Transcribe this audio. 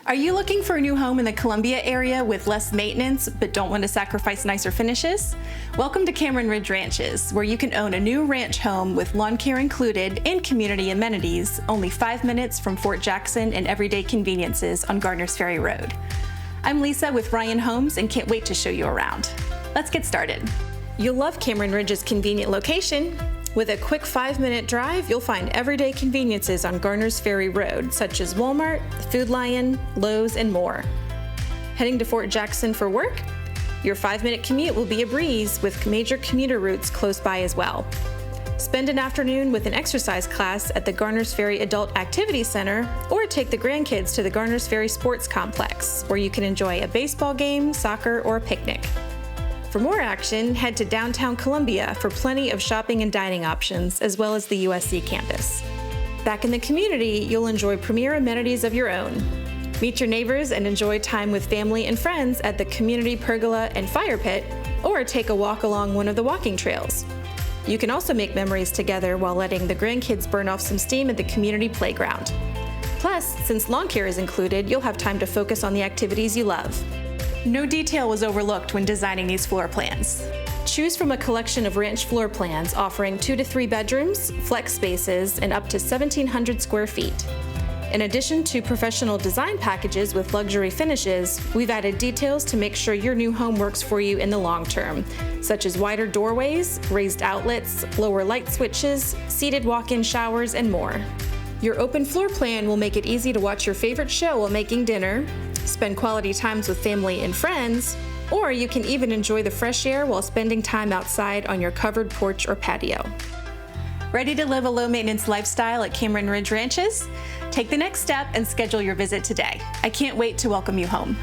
Are you looking for a new home in the Columbia area with less maintenance but don't want to sacrifice nicer finishes? Welcome to Cameron Ridge Ranches, where you can own a new ranch home with lawn care included and community amenities only 5 minutes from Fort Jackson and everyday conveniences on Garners Ferry Road. I'm Lisa with Ryan Homes and can't wait to show you around. Let's get started. You'll love Cameron Ridge's convenient location. With a quick 5-minute drive, you'll find everyday conveniences on Garners Ferry Road, such as Walmart, Food Lion, Lowe's, and more. Heading to Fort Jackson for work? Your 5-minute commute will be a breeze with major commuter routes close by as well. Spend an afternoon with an exercise class at the Garners Ferry Adult Activity Center, or take the grandkids to the Garners Ferry Sports Complex, where you can enjoy a baseball game, soccer, or a picnic. For more action, head to downtown Columbia for plenty of shopping and dining options, as well as the USC campus. Back in the community, you'll enjoy premier amenities of your own. Meet your neighbors and enjoy time with family and friends at the community pergola and fire pit, or take a walk along one of the walking trails. You can also make memories together while letting the grandkids burn off some steam at the community playground. Plus, since lawn care is included, you'll have time to focus on the activities you love. No detail was overlooked when designing these floor plans. Choose from a collection of ranch floor plans offering 2 to 3 bedrooms, flex spaces, and up to 1,700 square feet. In addition to professional design packages with luxury finishes, we've added details to make sure your new home works for you in the long term, such as wider doorways, raised outlets, lower light switches, seated walk-in showers, and more. Your open floor plan will make it easy to watch your favorite show while making dinner, spend quality times with family and friends, or you can even enjoy the fresh air while spending time outside on your covered porch or patio. Ready to live a low-maintenance lifestyle at Cameron Ridge Ranches? Take the next step and schedule your visit today. I can't wait to welcome you home.